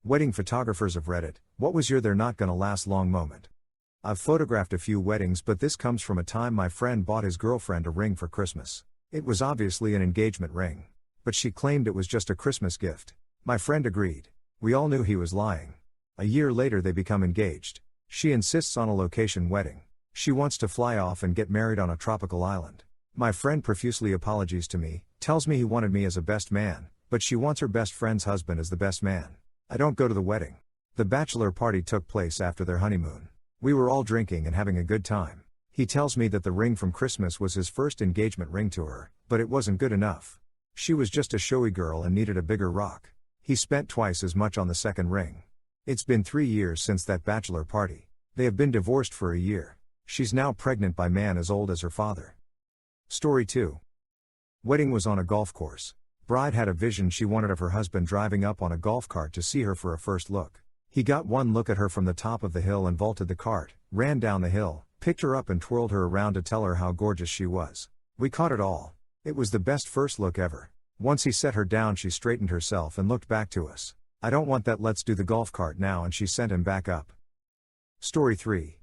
Wedding photographers of Reddit, what was your "they're not gonna last long" moment? I've photographed a few weddings, but this comes from a time my friend bought his girlfriend a ring for Christmas. It was obviously an engagement ring. But she claimed it was just a Christmas gift. My friend agreed. We all knew he was lying. A year later they become engaged. She insists on a location wedding. She wants to fly off and get married on a tropical island. My friend profusely apologizes to me, tells me he wanted me as a best man, but she wants her best friend's husband as the best man. I don't go to the wedding. The bachelor party took place after their honeymoon. We were all drinking and having a good time. He tells me that the ring from Christmas was his first engagement ring to her, but it wasn't good enough. She was just a showy girl and needed a bigger rock. He spent twice as much on the second ring. It's been 3 years since that bachelor party. They have been divorced for a year. She's now pregnant by man as old as her father. Story 2. Wedding was on a golf course. Bride had a vision she wanted of her husband driving up on a golf cart to see her for a first look. He got one look at her from the top of the hill and vaulted the cart, ran down the hill, picked her up and twirled her around to tell her how gorgeous she was. We caught it all. It was the best first look ever. Once he set her down, she straightened herself and looked back to us. "I don't want that, let's do the golf cart now," and she sent him back up. Story 3.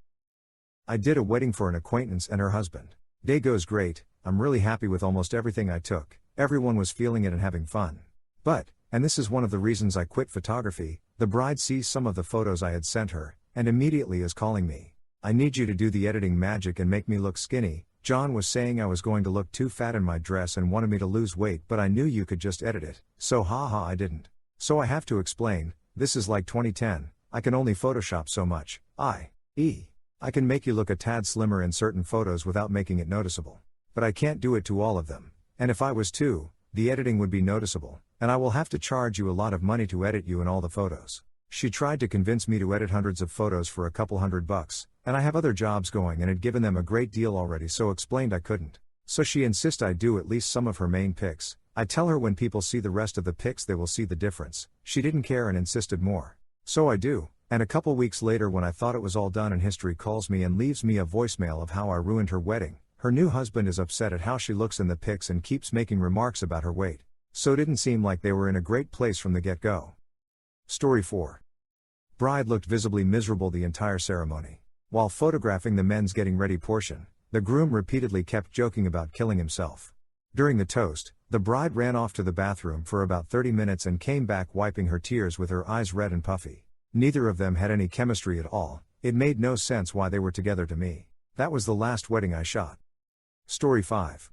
I did a wedding for an acquaintance and her husband. Day goes great, I'm really happy with almost everything I took. Everyone was feeling it and having fun. But, and this is one of the reasons I quit photography, the bride sees some of the photos I had sent her, and immediately is calling me. "I need you to do the editing magic and make me look skinny. John was saying I was going to look too fat in my dress and wanted me to lose weight, but I knew you could just edit it, so haha I didn't. So I have to explain, this is like 2010, I can only Photoshop so much, i.e. I can make you look a tad slimmer in certain photos without making it noticeable. But I can't do it to all of them. And if I was to, the editing would be noticeable, and I will have to charge you a lot of money to edit you in all the photos." She tried to convince me to edit hundreds of photos for a couple $100, and I have other jobs going and had given them a great deal already, so explained I couldn't. So she insists I do at least some of her main pics. I tell her when people see the rest of the pics they will see the difference. She didn't care and insisted more. So I do, and a couple weeks later when I thought it was all done and history calls me and leaves me a voicemail of how I ruined her wedding. Her new husband is upset at how she looks in the pics and keeps making remarks about her weight. So it didn't seem like they were in a great place from the get-go. Story 4. Bride looked visibly miserable the entire ceremony. While photographing the men's getting ready portion, the groom repeatedly kept joking about killing himself. During the toast, the bride ran off to the bathroom for about 30 minutes and came back wiping her tears with her eyes red and puffy. Neither of them had any chemistry at all. It made no sense why they were together to me. That was the last wedding I shot. Story 5.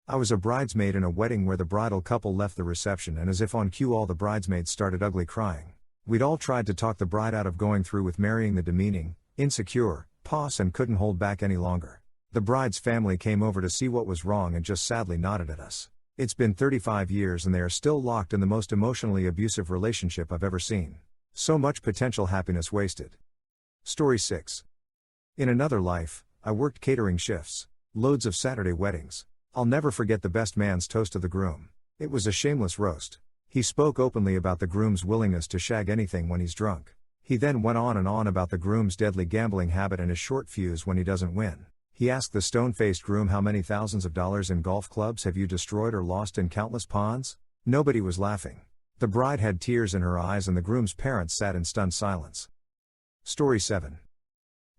I was a bridesmaid in a wedding where the bridal couple left the reception, and as if on cue all the bridesmaids started ugly crying. We'd all tried to talk the bride out of going through with marrying the demeaning, insecure, boss and couldn't hold back any longer. The bride's family came over to see what was wrong and just sadly nodded at us. It's been 35 years and they are still locked in the most emotionally abusive relationship I've ever seen. So much potential happiness wasted. Story 6. In another life, I worked catering shifts. Loads of Saturday weddings. I'll never forget the best man's toast to the groom. It was a shameless roast. He spoke openly about the groom's willingness to shag anything when he's drunk. He then went on and on about the groom's deadly gambling habit and his short fuse when he doesn't win. He asked the stone-faced groom, "How many thousands of dollars in golf clubs have you destroyed or lost in countless ponds?" Nobody was laughing. The bride had tears in her eyes and the groom's parents sat in stunned silence. Story 7.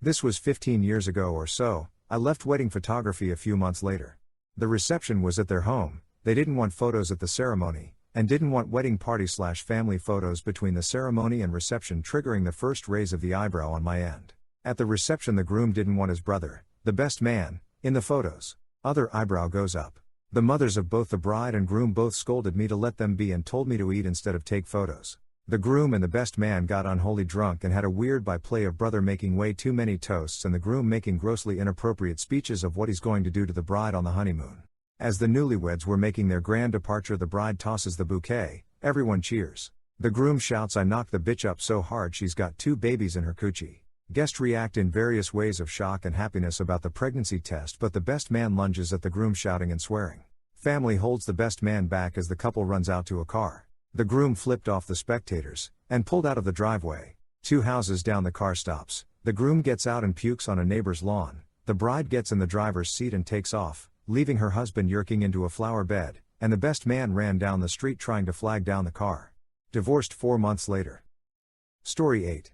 This was 15 years ago or so. I left wedding photography a few months later. The reception was at their home. They didn't want photos at the ceremony, and didn't want wedding party/family photos between the ceremony and reception triggering the first raise of the eyebrow on my end. At the reception the groom didn't want his brother, the best man, in the photos. Other eyebrow goes up. The mothers of both the bride and groom both scolded me to let them be and told me to eat instead of take photos. The groom and the best man got unholy drunk and had a weird byplay of brother making way too many toasts and the groom making grossly inappropriate speeches of what he's going to do to the bride on the honeymoon. As the newlyweds were making their grand departure, the bride tosses the bouquet, everyone cheers. The groom shouts, "I knocked the bitch up so hard she's got 2 babies in her coochie." Guests react in various ways of shock and happiness about the pregnancy test, but the best man lunges at the groom shouting and swearing. Family holds the best man back as the couple runs out to a car. The groom flipped off the spectators, and pulled out of the driveway. 2 houses down the car stops. The groom gets out and pukes on a neighbor's lawn. The bride gets in the driver's seat and takes off, leaving her husband yerking into a flower bed, and the best man ran down the street trying to flag down the car. Divorced 4 months later. Story 8.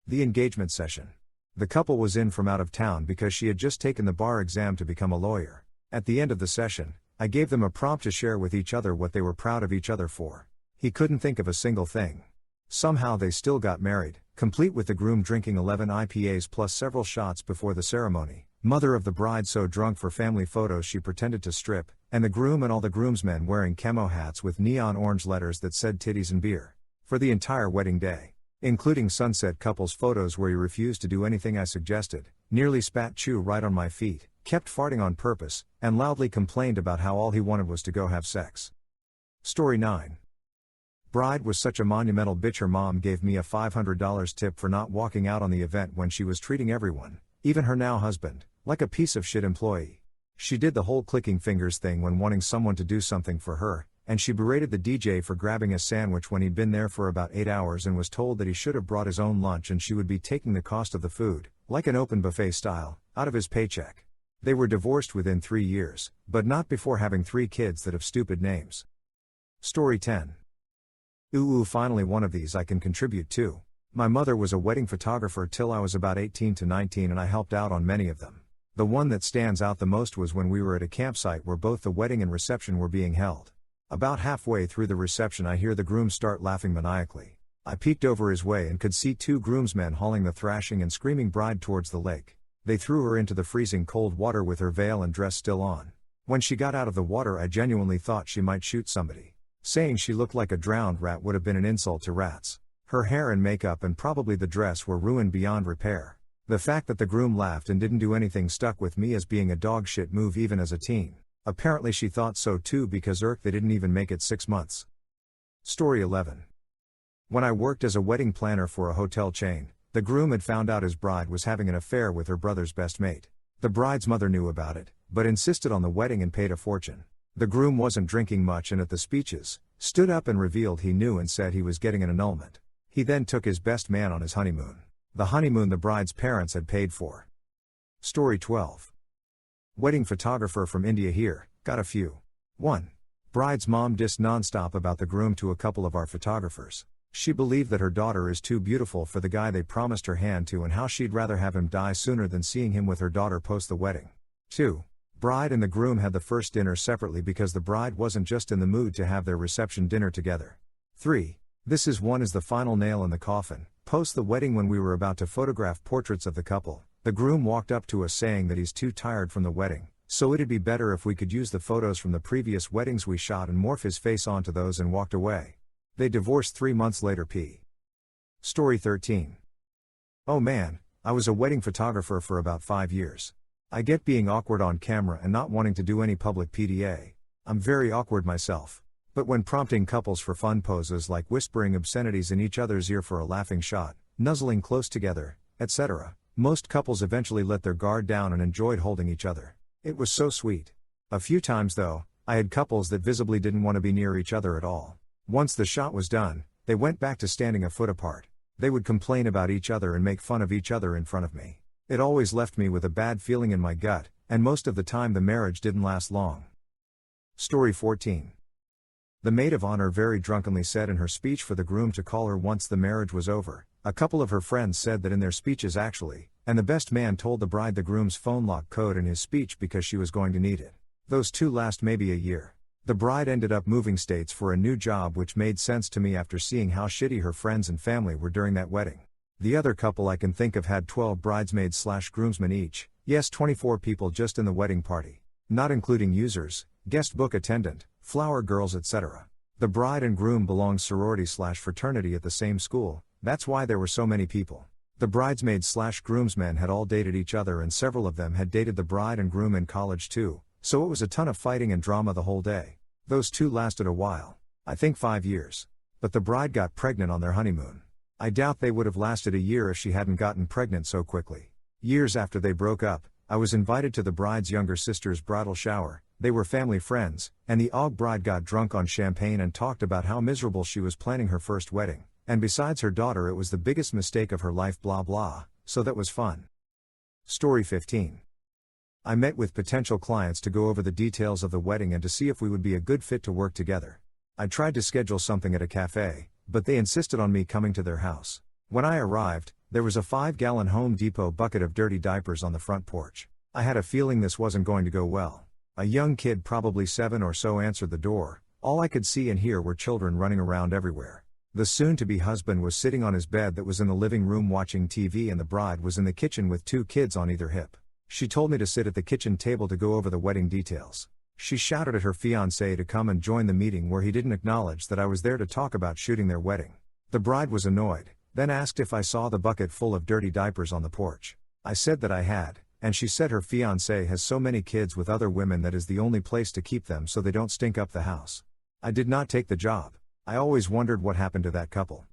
The engagement session. The couple was in from out of town because she had just taken the bar exam to become a lawyer. At the end of the session, I gave them a prompt to share with each other what they were proud of each other for. He couldn't think of a single thing. Somehow they still got married, complete with the groom drinking 11 IPAs plus several shots before the ceremony, mother of the bride so drunk for family photos she pretended to strip, and the groom and all the groomsmen wearing camo hats with neon orange letters that said titties and beer. For the entire wedding day. Including sunset couples photos where he refused to do anything I suggested, nearly spat chew right on my feet, kept farting on purpose, and loudly complained about how all he wanted was to go have sex. Story 9. Bride was such a monumental bitch her mom gave me a $500 tip for not walking out on the event when she was treating everyone, even her now husband, like a piece of shit employee. She did the whole clicking fingers thing when wanting someone to do something for her, and she berated the DJ for grabbing a sandwich when he'd been there for about 8 hours and was told that he should have brought his own lunch and she would be taking the cost of the food, like an open buffet style, out of his paycheck. They were divorced within 3 years, but not before having 3 kids that have stupid names. Story 10. Ooh, finally one of these I can contribute to. My mother was a wedding photographer till I was about 18 to 19 and I helped out on many of them. The one that stands out the most was when we were at a campsite where both the wedding and reception were being held. About halfway through the reception I hear the groom start laughing maniacally. I peeked over his way and could see 2 groomsmen hauling the thrashing and screaming bride towards the lake. They threw her into the freezing cold water with her veil and dress still on. When she got out of the water I genuinely thought she might shoot somebody. Saying she looked like a drowned rat would have been an insult to rats. Her hair and makeup and probably the dress were ruined beyond repair. The fact that the groom laughed and didn't do anything stuck with me as being a dog shit move even as a teen. Apparently she thought so too because they didn't even make it 6 months. Story 11. When I worked as a wedding planner for a hotel chain, the groom had found out his bride was having an affair with her brother's best mate. The bride's mother knew about it, but insisted on the wedding and paid a fortune. The groom wasn't drinking much and at the speeches, stood up and revealed he knew and said he was getting an annulment. He then took his best man on his honeymoon. The honeymoon the bride's parents had paid for. Story 12. Wedding photographer from India here, got a few. 1. Bride's mom dissed nonstop about the groom to a couple of our photographers. She believed that her daughter is too beautiful for the guy they promised her hand to and how she'd rather have him die sooner than seeing him with her daughter post the wedding. 2. Bride and the groom had the first dinner separately because the bride wasn't just in the mood to have their reception dinner together. 3. This is the final nail in the coffin. Post the wedding when we were about to photograph portraits of the couple, the groom walked up to us saying that he's too tired from the wedding, so it'd be better if we could use the photos from the previous weddings we shot and morph his face onto those and walked away. They divorced 3 months later. Story 13. Oh man, I was a wedding photographer for about 5 years. I get being awkward on camera and not wanting to do any public PDA. I'm very awkward myself. But when prompting couples for fun poses like whispering obscenities in each other's ear for a laughing shot, nuzzling close together, etc., most couples eventually let their guard down and enjoyed holding each other. It was so sweet. A few times though, I had couples that visibly didn't want to be near each other at all. Once the shot was done, they went back to standing a foot apart. They would complain about each other and make fun of each other in front of me. It always left me with a bad feeling in my gut, and most of the time the marriage didn't last long. Story 14. The maid of honor very drunkenly said in her speech for the groom to call her once the marriage was over. A couple of her friends said that in their speeches actually, and the best man told the bride the groom's phone lock code in his speech because she was going to need it. Those 2 last maybe a year. The bride ended up moving states for a new job, which made sense to me after seeing how shitty her friends and family were during that wedding. The other couple I can think of had 12 bridesmaids/groomsmen each, yes 24 people just in the wedding party. Not including users, guest book attendant, flower girls etc. The bride and groom belonged sorority/fraternity at the same school, that's why there were so many people. The bridesmaids/groomsmen had all dated each other and several of them had dated the bride and groom in college too, so it was a ton of fighting and drama the whole day. Those 2 lasted a while. I think 5 years. But the bride got pregnant on their honeymoon. I doubt they would have lasted a year if she hadn't gotten pregnant so quickly. Years after they broke up, I was invited to the bride's younger sister's bridal shower. They were family friends, and the bride got drunk on champagne and talked about how miserable she was planning her first wedding, and besides her daughter it was the biggest mistake of her life blah blah, so that was fun. Story 15. I met with potential clients to go over the details of the wedding and to see if we would be a good fit to work together. I tried to schedule something at a cafe, but they insisted on me coming to their house. When I arrived, there was a 5-gallon Home Depot bucket of dirty diapers on the front porch. I had a feeling this wasn't going to go well. A young kid, probably 7 or so, answered the door. All I could see and hear were children running around everywhere. The soon-to-be husband was sitting on his bed that was in the living room watching TV, and the bride was in the kitchen with 2 kids on either hip. She told me to sit at the kitchen table to go over the wedding details. She shouted at her fiancé to come and join the meeting, where he didn't acknowledge that I was there to talk about shooting their wedding. The bride was annoyed, then asked if I saw the bucket full of dirty diapers on the porch. I said that I had, and she said her fiancé has so many kids with other women that is the only place to keep them so they don't stink up the house. I did not take the job. I always wondered what happened to that couple.